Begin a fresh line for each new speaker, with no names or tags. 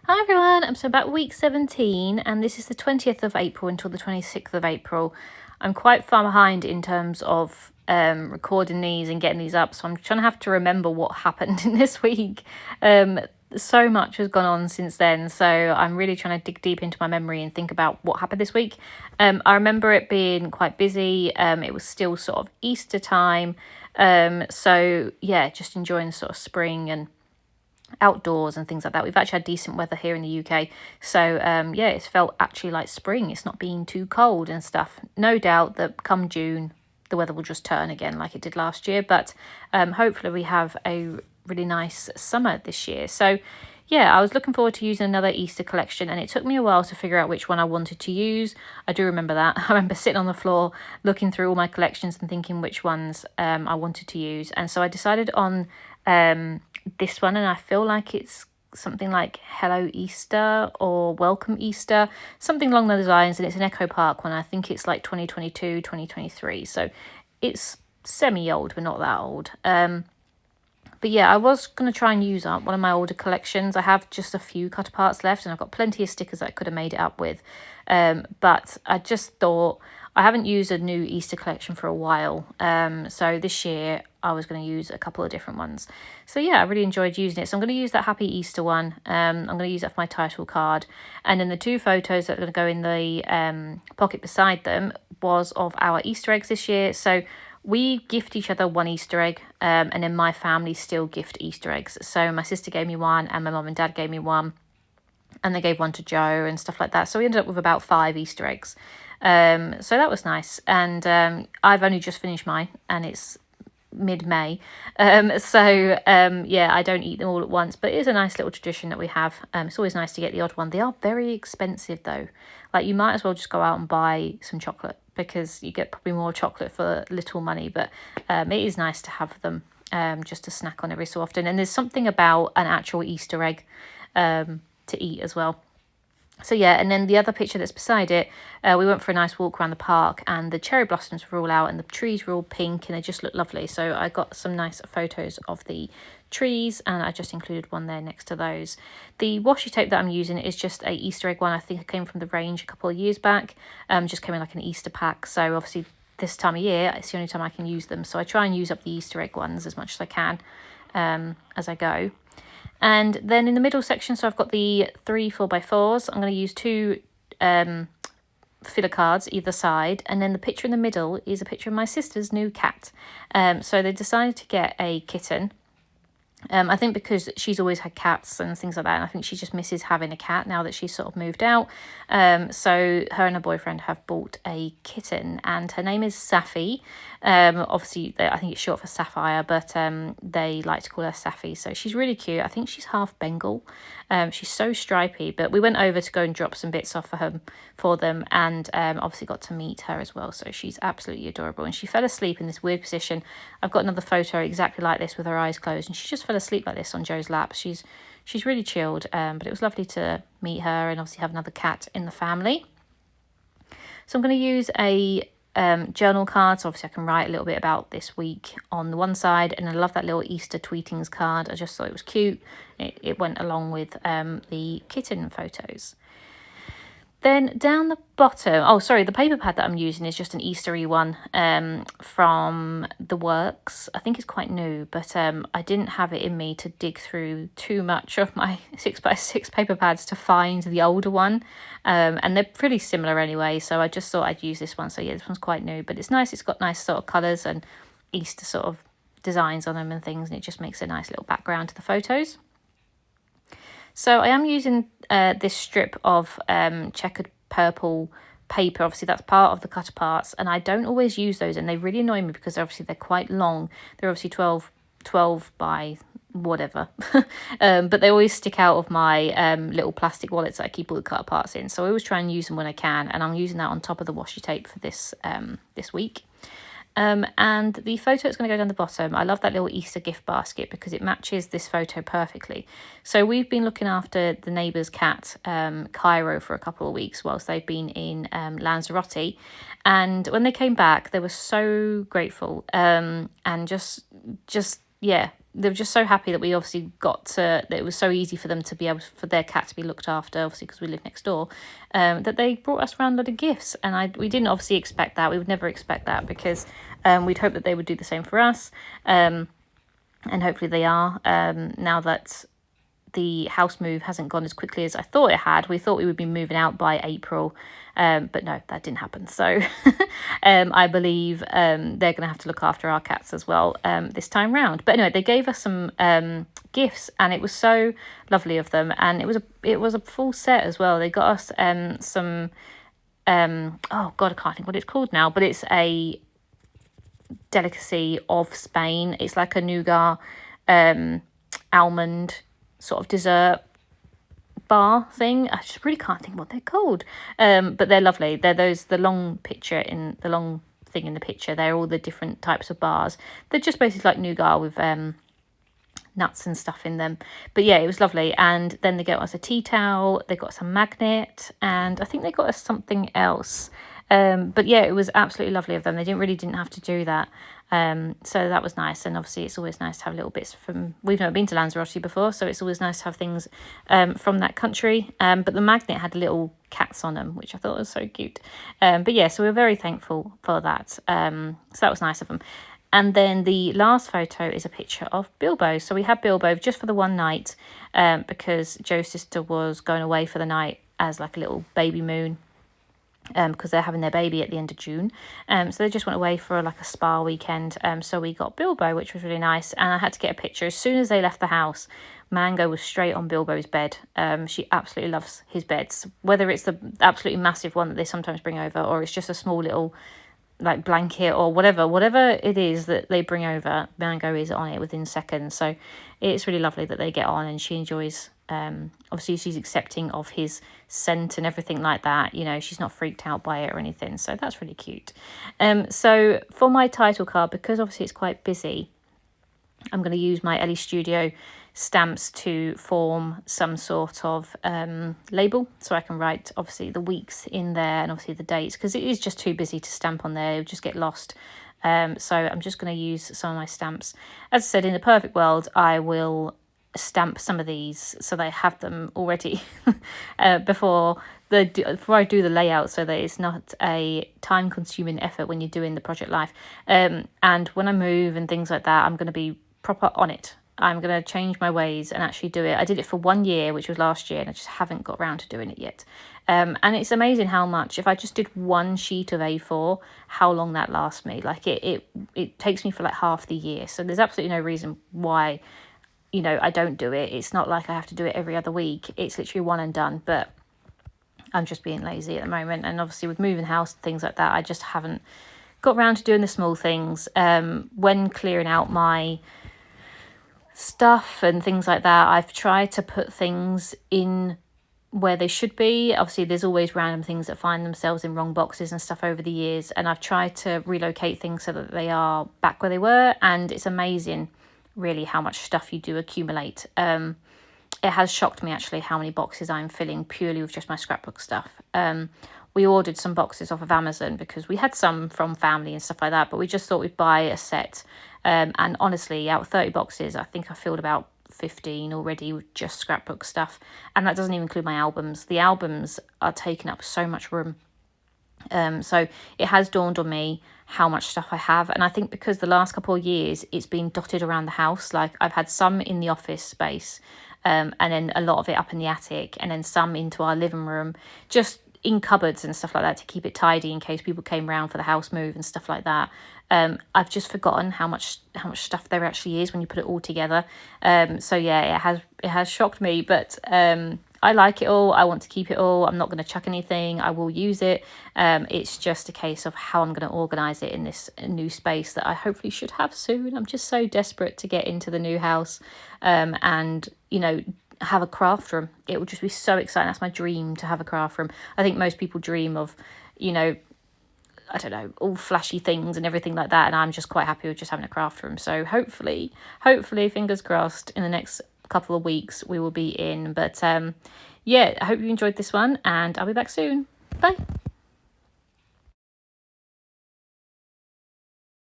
Hi everyone, I'm so about week 17 and this is the 20th of April until the 26th of April. I'm quite far behind in terms of recording these and getting these up, so I'm trying to have to remember what happened in this week. So much has gone on since then, so I'm really trying to dig deep into my memory and think about what happened this week. I remember it being quite busy. It was still sort of Easter time, so yeah, just enjoying sort of spring and outdoors and things like that. We've actually had decent weather here in the UK, so yeah, it's felt actually like spring. It's not being too cold and stuff. No doubt that come June the weather will just turn again like it did last year, but hopefully we have a really nice summer this year. So yeah, I was looking forward to using another Easter collection, and it took me a while to figure out which one I wanted to use. I do remember that. I remember sitting on the floor looking through all my collections and thinking which ones I wanted to use, and so I decided on this one, and I feel like it's something like Hello Easter or Welcome Easter, something along those lines, and it's an Echo Park one. I think it's like 2022, 2023, so it's semi-old but not that old. But yeah, I was going to try and use up one of my older collections. I have just a few cut parts left, and I've got plenty of stickers that I could have made it up with. But I just thought I haven't used a new Easter collection for a while. So this year I was going to use a couple of different ones. So yeah, I really enjoyed using it. So I'm going to use that Happy Easter one. I'm going to use that for my title card. And then the two photos that are going to go in the pocket beside them was of our Easter eggs this year. So we gift each other one Easter egg, and then my family still gift Easter eggs. So my sister gave me one and my mum and dad gave me one, and they gave one to Joe and stuff like that. So we ended up with about 5 Easter eggs. So that was nice. And I've only just finished mine, and it's mid-May. Yeah, I don't eat them all at once, but it is a nice little tradition that we have. It's always nice to get the odd one. They are very expensive though. Like, you might as well just go out and buy some chocolate, because you get probably more chocolate for little money, but it is nice to have them just to snack on every so often. And there's something about an actual Easter egg to eat as well. So yeah, and then the other picture that's beside it, we went for a nice walk around the park, and the cherry blossoms were all out and the trees were all pink and they just looked lovely. So I got some nice photos of the trees, and I just included one there next to those. The washi tape that I'm using is just a Easter egg one. I think it came from the range a couple of years back. Just came in like an Easter pack. So obviously this time of year, it's the only time I can use them. So I try and use up the Easter egg ones as much as I can as I go. And then in the middle section, so I've got the 3 4x4s. I'm going to use 2 filler cards either side, and then the picture in the middle is a picture of my sister's new cat. So they decided to get a kitten. I think because she's always had cats and things like that, and I think she just misses having a cat now that she's sort of moved out. So her and her boyfriend have bought a kitten, and her name is Safi. Obviously, I think it's short for Sapphire, but they like to call her Safi. So she's really cute. I think she's half Bengal. She's so stripy, but we went over to go and drop some bits off for them, and obviously got to meet her as well. So she's absolutely adorable, and she fell asleep in this weird position. I've got another photo exactly like this with her eyes closed, and she just fell asleep like this on Joe's lap. She's really chilled, but it was lovely to meet her and obviously have another cat in the family. So I'm going to use a journal card, so obviously I can write a little bit about this week on the one side, and I love that little Easter tweetings card. I just thought it was cute. It went along with the kitten photos. Then down the bottom, the paper pad that I'm using is just an Eastery one from The Works. I think it's quite new, but I didn't have it in me to dig through too much of my 6x6 paper pads to find the older one. And they're pretty similar anyway, so I just thought I'd use this one. So yeah, this one's quite new, but it's nice. It's got nice sort of colours and Easter sort of designs on them and things, and it just makes a nice little background to the photos. So I am using this strip of checkered purple paper. Obviously that's part of the cut parts, and I don't always use those, and they really annoy me because obviously they're quite long. They're obviously 12 by whatever, but they always stick out of my little plastic wallets that I keep all the cut parts in. So I always try and use them when I can, and I'm using that on top of the washi tape for this week. And the photo that's going to go down the bottom, I love that little Easter gift basket because it matches this photo perfectly. So we've been looking after the neighbour's cat, Cairo, for a couple of weeks whilst they've been in Lanzarote. And when they came back, they were so grateful, and just they were just so happy that we obviously that it was so easy for them to be able for their cat to be looked after, obviously because we live next door, that they brought us around a lot of gifts. And we didn't obviously expect that. We would never expect that, because we'd hope that they would do the same for us. And hopefully they are, now that the house move hasn't gone as quickly as I thought it had. We thought we would be moving out by April, but no, that didn't happen. So I believe they're going to have to look after our cats as well this time round. But anyway, they gave us some gifts, and it was so lovely of them. And it was a full set as well. They got us some oh god, I can't think what it's called now, but it's a delicacy of Spain. It's like a nougat almond sort of dessert bar thing. I just really can't think what they're called, but they're lovely. They're the long thing in the picture. They're all the different types of bars. They're just basically like nougat with nuts and stuff in them. But yeah, it was lovely. And then they got us a tea towel, they got some magnet, and I think they got us something else. But yeah, it was absolutely lovely of them. They didn't have to do that. So that was nice. And obviously it's always nice to have little bits from, we've never been to Lanzarote before, so it's always nice to have things from that country. But the magnet had little cats on them, which I thought was so cute. But yeah, so we were very thankful for that. So that was nice of them. And then the last photo is a picture of Bilbo. So we had Bilbo just for the one night, because Joe's sister was going away for the night as like a little baby moon, because they're having their baby at the end of June. So they just went away for like a spa weekend. So we got Bilbo, which was really nice. And I had to get a picture. As soon as they left the house, Mango was straight on Bilbo's bed. She absolutely loves his beds, whether it's the absolutely massive one that they sometimes bring over, or it's just a small little like blanket or whatever it is that they bring over. Mango is on it within seconds. So it's really lovely that they get on, and she enjoys, obviously she's accepting of his scent and everything like that. You know, she's not freaked out by it or anything, so that's really cute. So for my title card, because obviously it's quite busy, I'm going to use my Ellie Studio stamps to form some sort of label, so I can write obviously the weeks in there and obviously the dates, because it is just too busy to stamp on there. It would just get lost. So I'm just going to use some of my stamps. As I said, in the perfect world, I will stamp some of these so they have them already before I do the layout, so that it's not a time-consuming effort when you're doing the project life. And when I move and things like that, I'm going to be proper on it. I'm going to change my ways and actually do it. I did it for 1 year, which was last year, and I just haven't got around to doing it yet. And it's amazing how much, if I just did one sheet of A4, how long that lasts me. Like it takes me for like half the year. So there's absolutely no reason why, you know, I don't do it. It's not like I have to do it every other week. It's literally one and done. But I'm just being lazy at the moment. And obviously with moving house and things like that, I just haven't got around to doing the small things. When clearing out my stuff and things like that, I've tried to put things in where they should be. Obviously there's always random things that find themselves in wrong boxes and stuff over the years, and I've tried to relocate things so that they are back where they were. And it's amazing really how much stuff you do accumulate. It has shocked me actually how many boxes I'm filling purely with just my scrapbook stuff. We ordered some boxes off of Amazon because we had some from family and stuff like that, but we just thought we'd buy a set. And honestly, out of 30 boxes, I think I filled about 15 already with just scrapbook stuff. And that doesn't even include my albums. The albums are taking up so much room. So it has dawned on me how much stuff I have. And I think because the last couple of years, it's been dotted around the house. Like I've had some in the office space, and then a lot of it up in the attic, and then some into our living room, just in cupboards and stuff like that to keep it tidy in case people came round for the house move and stuff like that. I've just forgotten how much stuff there actually is when you put it all together. So yeah, it has shocked me, but I like it all. I want to keep it all. I'm not going to chuck anything. I will use it. It's just a case of how I'm going to organise it in this new space that I hopefully should have soon. I'm just so desperate to get into the new house, and you know, have a craft room. It would just be so exciting. That's my dream, to have a craft room. I think most people dream of, you know, I don't know, all flashy things and everything like that, and I'm just quite happy with just having a craft room. So hopefully fingers crossed, in the next couple of weeks we will be in. But yeah, I hope you enjoyed this one, and I'll be back soon. Bye.